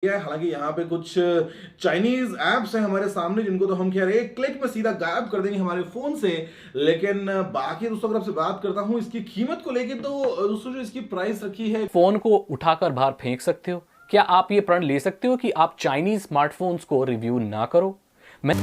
हालांकि यहाँ पे कुछ चाइनीज ऐप्स हैं हमारे सामने जिनको तो हम कह रहे हैं एक क्लिक में सीधा गायब कर देंगे हमारे फोन से। लेकिन बाकी दोस्तों अगर आपसे बात करता हूँ इसकी कीमत को लेके, तो दोस्तों जो इसकी प्राइस रखी है, फोन को उठाकर बाहर फेंक सकते हो। क्या आप ये प्रण ले सकते हो कि आप चाइनीज स्मार्टफोन्स को रिव्यू ना करो? मैं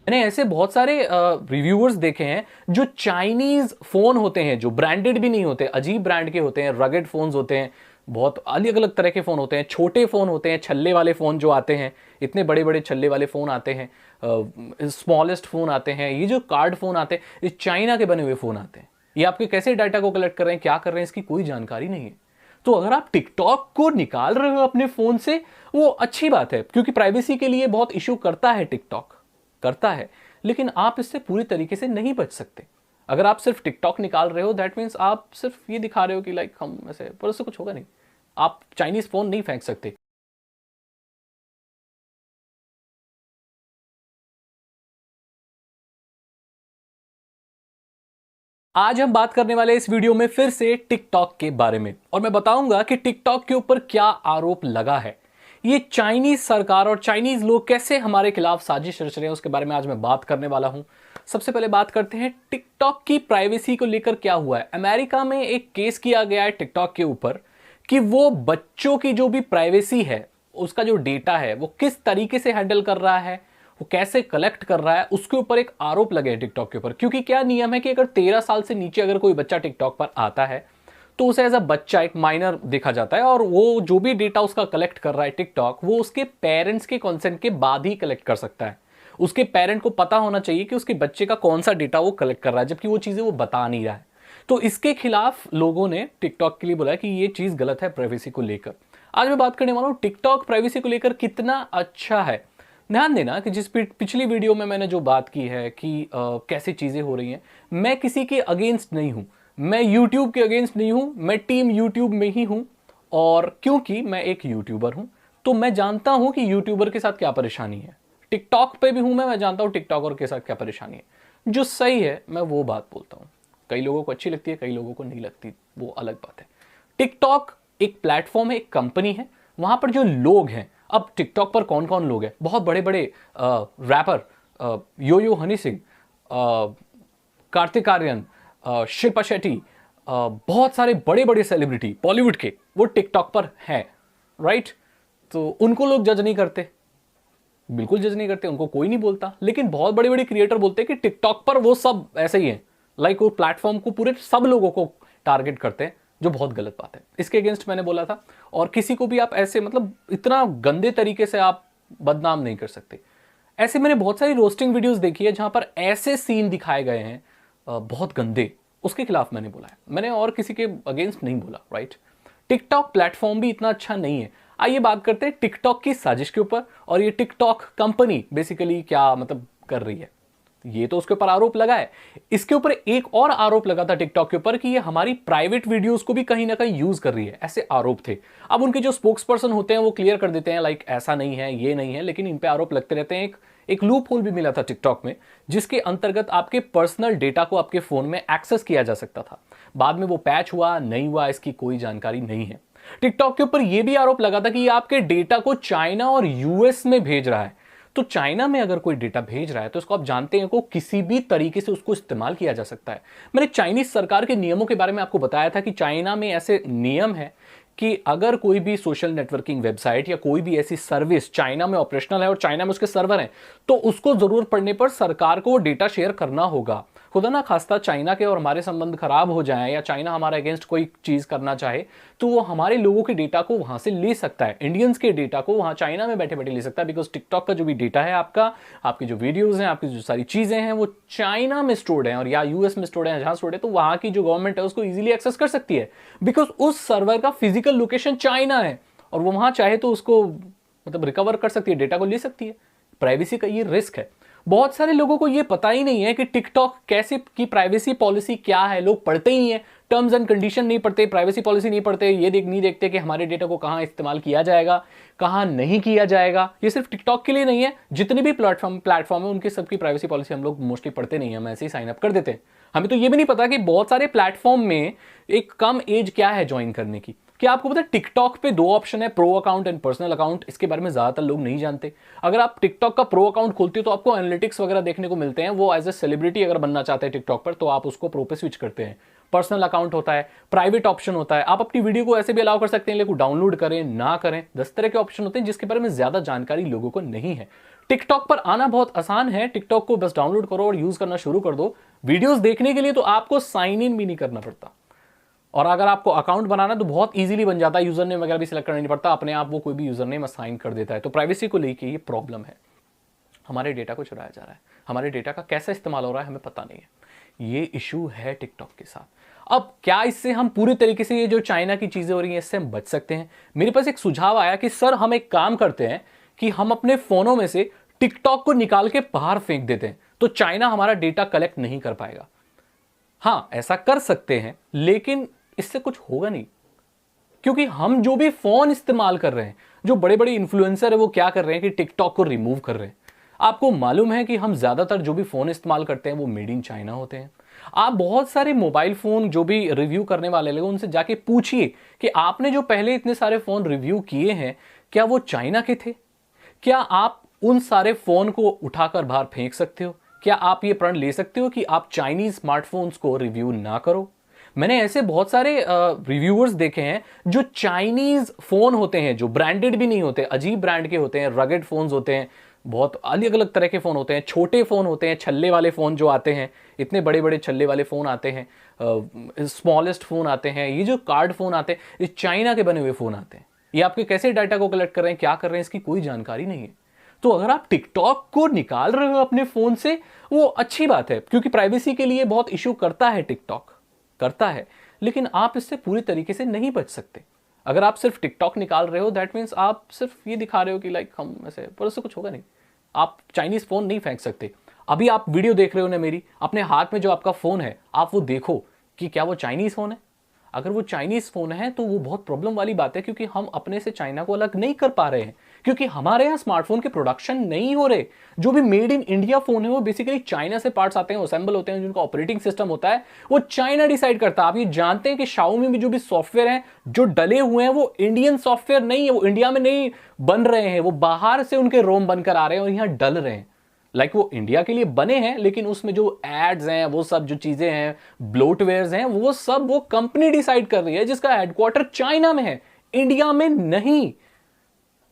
मैंने ऐसे बहुत सारे रिव्यूअर्स देखे हैं जो चाइनीज फोन होते हैं, जो ब्रांडेड भी नहीं होते, अजीब ब्रांड के होते हैं, रगेड फोन्स होते हैं, बहुत अलग अलग तरह के फोन होते हैं, छोटे फोन होते हैं, छल्ले वाले फोन जो आते हैं, इतने बड़े बड़े छल्ले वाले फोन आते हैं, स्मॉलेस्ट फोन आते हैं, ये जो कार्ड फोन आते हैं, ये चाइना के बने हुए फोन आते हैं। ये आपके कैसे डाटा को कलेक्ट कर रहे हैं, क्या कर रहे हैं, इसकी कोई जानकारी नहीं है। तो अगर आप टिकटॉक को निकाल रहे हो अपने फोन से, वो अच्छी बात है, क्योंकि प्राइवेसी के लिए बहुत इशू करता है, टिकटॉक करता है, लेकिन आप इससे पूरी तरीके से नहीं बच सकते। अगर आप सिर्फ टिकटॉक निकाल रहे हो, दैट मीन्स आप सिर्फ ये दिखा रहे हो कि लाइक हम ऐसे, पर उससे कुछ होगा नहीं। आप चाइनीज फोन नहीं फेंक सकते। आज हम बात करने वाले इस वीडियो में फिर से टिकटॉक के बारे में, और मैं बताऊंगा कि टिकटॉक के ऊपर क्या आरोप लगा है। ये चाइनीज सरकार और चाइनीज लोग कैसे हमारे खिलाफ साजिश रच रहे हैं, उसके बारे में आज मैं बात करने वाला हूं। सबसे पहले बात करते हैं टिकटॉक की प्राइवेसी को लेकर क्या हुआ है। अमेरिका में एक केस किया गया है टिकटॉक के ऊपर कि वो बच्चों की जो भी प्राइवेसी है, उसका जो डेटा है, वो किस तरीके से हैंडल कर रहा है, वो कैसे कलेक्ट कर रहा है, उसके ऊपर एक आरोप लगे टिकटॉक के ऊपर। क्योंकि क्या नियम है कि अगर 13 साल से नीचे अगर कोई बच्चा टिकटॉक पर आता है तो उसे एज अ बच्चा, एक माइनर देखा जाता है, और वो जो भी डेटा उसका कलेक्ट कर रहा है टिकटॉक, वो उसके पेरेंट्स के कंसेंट के बाद ही कलेक्ट कर सकता है। उसके पेरेंट को पता होना चाहिए कि उसके बच्चे का कौन सा डेटा वो कलेक्ट कर रहा है, जबकि वो चीजें वो बता नहीं रहा है। तो इसके खिलाफ लोगों ने टिकटॉक के लिए बोला कि ये चीज गलत है प्राइवेसी को लेकर। आज मैं बात करने वाला हूं टिकटॉक प्राइवेसी को लेकर कितना अच्छा है। ध्यान देना कि जिस पिछली वीडियो में मैंने जो बात की है कि कैसे चीजें हो रही हैं, मैं किसी के अगेंस्ट नहीं हूं, मैं यूट्यूब के अगेंस्ट नहीं हूं, मैं टीम यूट्यूब में ही हूं। और क्योंकि मैं एक यूट्यूबर हूं, तो मैं जानता हूं कि यूट्यूबर के साथ क्या परेशानी है। टिकटॉक पे भी हूं मैं जानता हूं टिकटॉकर के साथ क्या परेशानी है। जो सही है मैं वो बात बोलता हूँ। कई लोगों को अच्छी लगती है, कई लोगों को नहीं लगती, वो अलग बात है। टिकटॉक एक प्लेटफॉर्म है, एक कंपनी है, वहां पर जो लोग हैं, अब टिकटॉक पर कौन कौन लोग हैं, बहुत बड़े बड़े रैपर, यो यो हनी सिंह, कार्तिक आर्यन, शिल्पा शेट्टी, बहुत सारे बड़े बड़े सेलिब्रिटी बॉलीवुड के वो टिकटॉक पर हैं, राइट। तो उनको लोग जज नहीं करते, बिल्कुल जज नहीं करते, उनको कोई नहीं बोलता। लेकिन बहुत बड़े बड़े क्रिएटर बोलते हैं कि टिकटॉक पर वो सब ऐसे ही हैं, लाइक वो प्लेटफॉर्म को पूरे सब लोगों को टारगेट करते हैं, जो बहुत गलत बात है। इसके अगेंस्ट मैंने बोला था। और किसी को भी आप ऐसे मतलब इतना गंदे तरीके से आप बदनाम नहीं कर सकते। ऐसे मैंने बहुत सारी रोस्टिंग वीडियोस देखी है जहां पर ऐसे सीन दिखाए गए हैं बहुत गंदे, उसके खिलाफ मैंने बोला है। मैंने और किसी के अगेंस्ट नहीं बोला, राइट। टिकटॉक प्लेटफॉर्म भी इतना अच्छा नहीं है। आइए बात करते हैं टिकटॉक की साजिश के ऊपर, और ये टिकटॉक कंपनी बेसिकली क्या मतलब कर रही है। ये तो उसके ऊपर आरोप लगा है। इसके ऊपर एक और आरोप लगा था टिकटॉक के ऊपर कि ये हमारी प्राइवेट वीडियोस को भी कहीं ना कहीं यूज कर रही है, ऐसे आरोप थे। अब उनके जो स्पोक्स पर्सन होते हैं वो क्लियर कर देते हैं लाइक ऐसा नहीं है, ये नहीं है, लेकिन इन पे आरोप लगते रहते हैं। एक लूप होल भी मिला था टिकटॉक में, जिसके अंतर्गत आपके पर्सनल डेटा को आपके फोन में एक्सेस किया जा सकता था। बाद में वो पैच हुआ नहीं हुआ, इसकी कोई जानकारी नहीं है। टिकटॉक के ऊपर यह भी आरोप लगा था कि ये आपके डेटा को चाइना और यूएस में भेज रहा है। तो चाइना में अगर कोई डेटा भेज रहा है तो उसको आप जानते हैं को किसी भी तरीके से उसको इस्तेमाल किया जा सकता है। मैंने चाइनीज सरकार के नियमों के बारे में आपको बताया था कि चाइना में ऐसे नियम है कि अगर कोई भी सोशल नेटवर्किंग वेबसाइट या कोई भी ऐसी सर्विस चाइना में ऑपरेशनल है और चाइना में उसके सर्वर हैं, तो उसको जरूरत पड़ने पर सरकार को डेटा शेयर करना होगा। खुदा ना खास्ता चाइना के और हमारे संबंध खराब हो जाए या चाइना हमारे अगेंस्ट कोई चीज करना चाहे तो वो हमारे लोगों के डेटा को वहां से ले सकता है, इंडियंस के डेटा को वहां चाइना में बैठे बैठे ले सकता है। बिकॉज टिकटॉक का जो भी डेटा है आपका, आपकी जो वीडियोज हैं, आपकी जो सारी चीजें हैं वो चाइना में स्टोर्ड है और या यूएस में स्टोर्ड है, जहां स्टोर्ड है, तो वहां की जो गवर्नमेंट है उसको इजीली एक्सेस कर सकती है। बिकॉज उस सर्वर का फिजिकल लोकेशन चाइना है और वो वहां चाहे तो उसको मतलब रिकवर कर सकती है, डेटा को ले सकती है। प्राइवेसी का ये रिस्क है। बहुत सारे लोगों को ये पता ही नहीं है कि टिकटॉक कैसे की प्राइवेसी पॉलिसी क्या है। लोग पढ़ते ही हैं, टर्म्स एंड कंडीशन नहीं पढ़ते, प्राइवेसी पॉलिसी नहीं पढ़ते, ये नहीं देखते कि हमारे डेटा को कहां इस्तेमाल किया जाएगा, कहां नहीं किया जाएगा। ये सिर्फ टिकटॉक के लिए नहीं है, जितने भी प्लेटफॉर्म है उनकी सबकी प्राइवेसी पॉलिसी हम लोग मोस्टली पढ़ते नहीं है, हम ऐसे ही साइन अप कर देते हैं। हमें तो ये भी नहीं पता कि बहुत सारे प्लेटफॉर्म में एक कम एज क्या है ज्वाइन करने की। क्या आपको पता है टिकटॉक पे 2 ऑप्शन है, pro account and personal account. इसके बारे में ज्यादातर लोग नहीं जानते। अगर आप टिकटॉक का प्रो अकाउंट खोलते हो तो आपको एनालिटिक्स वगैरह देखने को मिलते हैं। वो एज ए सेलिब्रिटी अगर बनना चाहते हैं टिकटॉक पर तो आप उसको प्रो पे स्विच करते हैं। पर्सनल अकाउंट होता है, प्राइवेट ऑप्शन होता है, आप अपनी वीडियो को ऐसे भी अलाउ कर सकते हैं, लेकिन डाउनलोड करें ना करें, 10 तरह के ऑप्शन होते हैं जिसके बारे में ज्यादा जानकारी लोगों को नहीं है। टिकटॉक पर आना बहुत आसान है। टिकटॉक को बस डाउनलोड करो और यूज करना शुरू कर दो। वीडियोस देखने के लिए तो आपको साइन इन भी नहीं करना पड़ता, और अगर आपको अकाउंट बनाना तो बहुत इजीली बन जाता है, यूजर नेम वगैरह भी सिलेक्ट करना नहीं पड़ता, अपने आप वो कोई भी यूजर नेम असाइन कर देता है। तो प्राइवेसी को लेके ये प्रॉब्लम है। हमारे डेटा को चुराया जा रहा है, हमारे डेटा का कैसे इस्तेमाल हो रहा है हमें पता नहीं है। ये इशू है टिकटॉक के साथ। अब क्या इससे हम पूरी तरीके से ये जो चाइना की चीजें हो रही हैं इससे हम बच सकते हैं? मेरे पास एक सुझाव आया कि सर हम एक काम करते हैं कि हम अपने फोनों में से टिकटॉक को निकाल के बाहर फेंक देते हैं, तो चाइना हमारा डेटा कलेक्ट नहीं कर पाएगा। हाँ, ऐसा कर सकते हैं, लेकिन इससे कुछ होगा नहीं, क्योंकि हम जो भी फोन इस्तेमाल कर रहे हैं, जो बड़े बड़े इन्फ्लुएंसर है वो क्या कर रहे हैं कि टिकटॉक को रिमूव कर रहे हैं। आपको मालूम है कि हम ज्यादातर जो भी फोन इस्तेमाल करते हैं वो मेड इन चाइना होते हैं। आप बहुत सारे मोबाइल फोन जो भी रिव्यू करने वाले लोग उनसे जाके पूछिए कि आपने जो पहले इतने सारे फोन रिव्यू किए हैं क्या वो चाइना के थे? क्या आप उन सारे फोन को उठाकर बाहर फेंक सकते हो? क्या आप ये प्रण ले सकते हो कि आप चाइनीज स्मार्टफोन्स को रिव्यू ना करो? मैंने ऐसे बहुत सारे रिव्यूअर्स देखे हैं जो चाइनीज फोन होते हैं, जो ब्रांडेड भी नहीं होते, अजीब ब्रांड के होते हैं, रगेड फोन्स होते हैं, बहुत अलग अलग तरह के फोन होते हैं, छोटे फोन होते हैं, छल्ले वाले फोन जो आते हैं, इतने बड़े बड़े छल्ले वाले फोन आते हैं, स्मॉलेस्ट फोन आते हैं, ये जो कार्ड फोन आते हैं ये चाइना के बने हुए फोन आते हैं। ये आपके कैसे डाटा को कलेक्ट कर रहे हैं, क्या कर रहे हैं, इसकी कोई जानकारी नहीं है। तो अगर आप टिकटॉक को निकाल रहे हो अपने फोन से, वो अच्छी बात है, क्योंकि प्राइवेसी के लिए बहुत इशू करता है, टिकटॉक करता है, लेकिन आप इससे पूरी तरीके से नहीं बच सकते। अगर आप सिर्फ टिकटॉक निकाल रहे हो दैट मीन्स आप सिर्फ ये दिखा रहे हो कि लाइक हम ऐसे, पर उससे कुछ होगा नहीं। आप चाइनीज फोन नहीं फेंक सकते। अभी आप वीडियो देख रहे हो ना मेरी, अपने हाथ में जो आपका फोन है आप वो देखो कि क्या वो चाइनीज फोन है। अगर वो चाइनीज फोन है तो वो बहुत प्रॉब्लम वाली बात है, क्योंकि हम अपने से चाइना को अलग नहीं कर पा रहे हैं। क्योंकि हमारे यहाँ स्मार्टफोन के प्रोडक्शन नहीं हो रहे। जो भी मेड इन इंडिया फोन है वो बेसिकली चाइना से पार्ट्स आते हैं, असेंबल होते हैं, जिनका ऑपरेटिंग सिस्टम होता है वो चाइना डिसाइड करता है। आप ये जानते हैं कि Xiaomi में जो भी सॉफ्टवेयर हैं जो डले हुए हैं वो इंडियन सॉफ्टवेयर नहीं है, वो इंडिया में नहीं बन रहे हैं, वो बाहर से उनके रोम बनकर आ रहे हैं और यहां डल रहे हैं। वो इंडिया के लिए बने हैं, लेकिन उसमें जो एड्स हैं, वो सब जो चीजें हैं, ब्लोटवेयर्स हैं, वो सब वो कंपनी डिसाइड कर रही है जिसका हेडक्वार्टर चाइना में है, इंडिया में नहीं।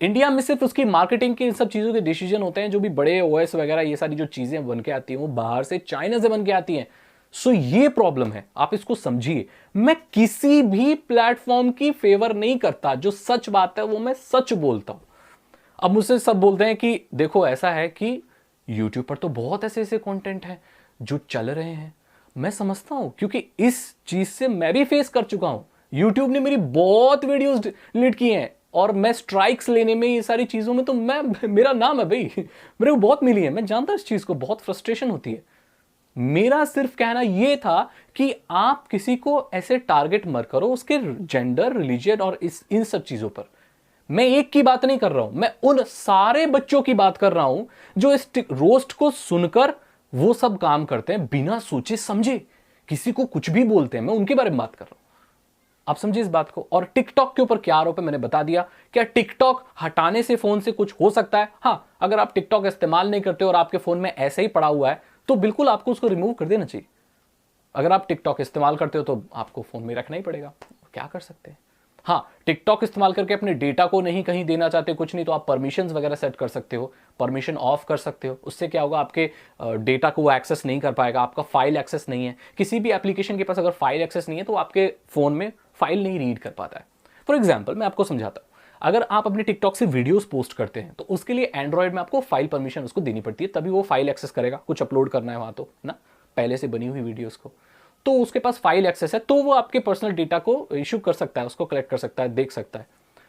इंडिया में सिर्फ उसकी मार्केटिंग की इन सब चीजों के डिसीजन होते हैं। जो भी बड़े ओएस वगैरह ये सारी जो चीजें बन के आती हैं वो बाहर से चाइना से बन के आती हैं। सो ये प्रॉब्लम है, आप इसको समझिए। मैं किसी भी प्लेटफॉर्म की फेवर नहीं करता, जो सच बात है वो मैं सच बोलता हूं। अब मुझसे सब बोलते हैं कि देखो ऐसा है कि यूट्यूब पर तो बहुत ऐसे ऐसे कंटेंट हैं जो चल रहे हैं। मैं समझता हूं, क्योंकि इस चीज से मैं भी फेस कर चुका हूं। यूट्यूब ने मेरी बहुत वीडियोस डिलीट की हैं और मैं स्ट्राइक्स लेने में, ये सारी चीजों में तो मेरा नाम है भाई, मेरे को बहुत मिली है। मैं जानता इस चीज को, बहुत फ्रस्ट्रेशन होती है। मेरा सिर्फ कहना यह था कि आप किसी को ऐसे टारगेट मत करो उसके जेंडर, रिलीजन और इन सब चीजों पर। मैं एक की बात नहीं कर रहा हूं, मैं उन सारे बच्चों की बात कर रहा हूं जो इस रोस्ट को सुनकर वो सब काम करते हैं बिना सोचे समझे, किसी को कुछ भी बोलते हैं। मैं उनके बारे में बात कर रहा हूं, आप समझिए इस बात को। और टिकटॉक के ऊपर क्या आरोप है मैंने बता दिया। क्या टिकटॉक हटाने से फोन से कुछ हो सकता है? हाँ, अगर आप टिकटॉक इस्तेमाल नहीं करते और आपके फोन में ऐसे ही पड़ा हुआ है तो बिल्कुल आपको उसको रिमूव कर देना चाहिए। अगर आप टिकटॉक इस्तेमाल करते हो तो आपको फोन में रखना ही पड़ेगा, क्या कर सकते हैं। हाँ, टिकटॉक इस्तेमाल करके अपने डेटा को नहीं कहीं देना चाहते कुछ नहीं, तो आप परमिशंस वगैरह सेट कर सकते हो, परमिशन ऑफ कर सकते हो। उससे क्या होगा, आपके डेटा को वो एक्सेस नहीं कर पाएगा। आपका फाइल एक्सेस नहीं है, किसी भी एप्लीकेशन के पास अगर फाइल एक्सेस नहीं है तो आपके फोन में फाइल नहीं रीड कर पाता है। फॉर एग्जाम्पल मैं आपको समझाता हूँ, अगर आप अपने टिकटॉक से वीडियोस पोस्ट करते हैं तो उसके लिए एंड्रॉइड में आपको फाइल परमिशन उसको देनी पड़ती है, तभी वो फाइल एक्सेस करेगा। कुछ अपलोड करना है वहां तो ना, पहले से बनी हुई वीडियोस को, तो उसके पास फाइल एक्सेस है, तो वो आपके पर्सनल डेटा को इशू कर सकता है, उसको कलेक्ट कर सकता है, देख सकता है।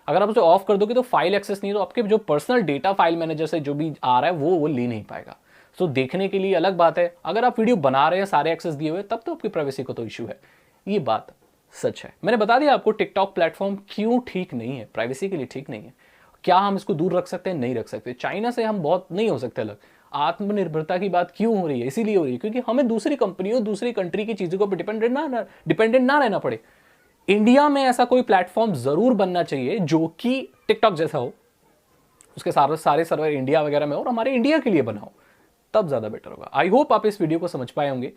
अगर आप उसे ऑफ कर दोगे तो फाइल एक्सेस नहीं है, तो आपके जो पर्सनल डेटा फाइल मैनेजर से जो भी आ रहा है वो ले नहीं पाएगा। सो देखने के लिए अलग बात है, अगर आप वीडियो बना रहे हैं सारे एक्सेस दिए हुए, तब तो आपकी प्राइवेसी को तो इशू है। ये बात सच है। मैंने बता दिया आपको टिकटॉक प्लेटफॉर्म क्यों ठीक नहीं है, प्राइवेसी के लिए ठीक नहीं है। क्या हम इसको दूर रख सकते हैं? नहीं रख सकते। चाइना से हम बहुत नहीं हो सकते अलग। आत्मनिर्भरता की बात क्यों हो रही है? इसीलिए हो रही है क्योंकि हमें दूसरी कंपनियों, दूसरी कंट्री की चीजों पर डिपेंडेंट ना रहना पड़े। इंडिया में ऐसा कोई प्लेटफॉर्म जरूर बनना चाहिए जो कि टिकटॉक जैसा हो, उसके सारे सर्वर इंडिया वगैरह में हो और हमारे इंडिया के लिए बना हो, तब ज्यादा बेटर होगा। आई होप आप इस वीडियो को समझ पाए होंगे।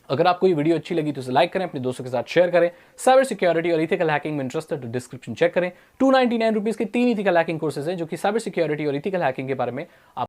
अगर आपको ये वीडियो अच्छी लगी तो इसे लाइक करें, अपने दोस्तों के साथ शेयर करें। साइबर सिक्योरिटी और इथिकल हैकिंग में इंटरेस्टेड तो डिस्क्रिप्शन चेक करें। 299 रुपीज के 3 इथिकल हैकिंग कोर्सेज हैं जो कि साइबर सिक्योरिटी और इथिकल हैकिंग के बारे में आप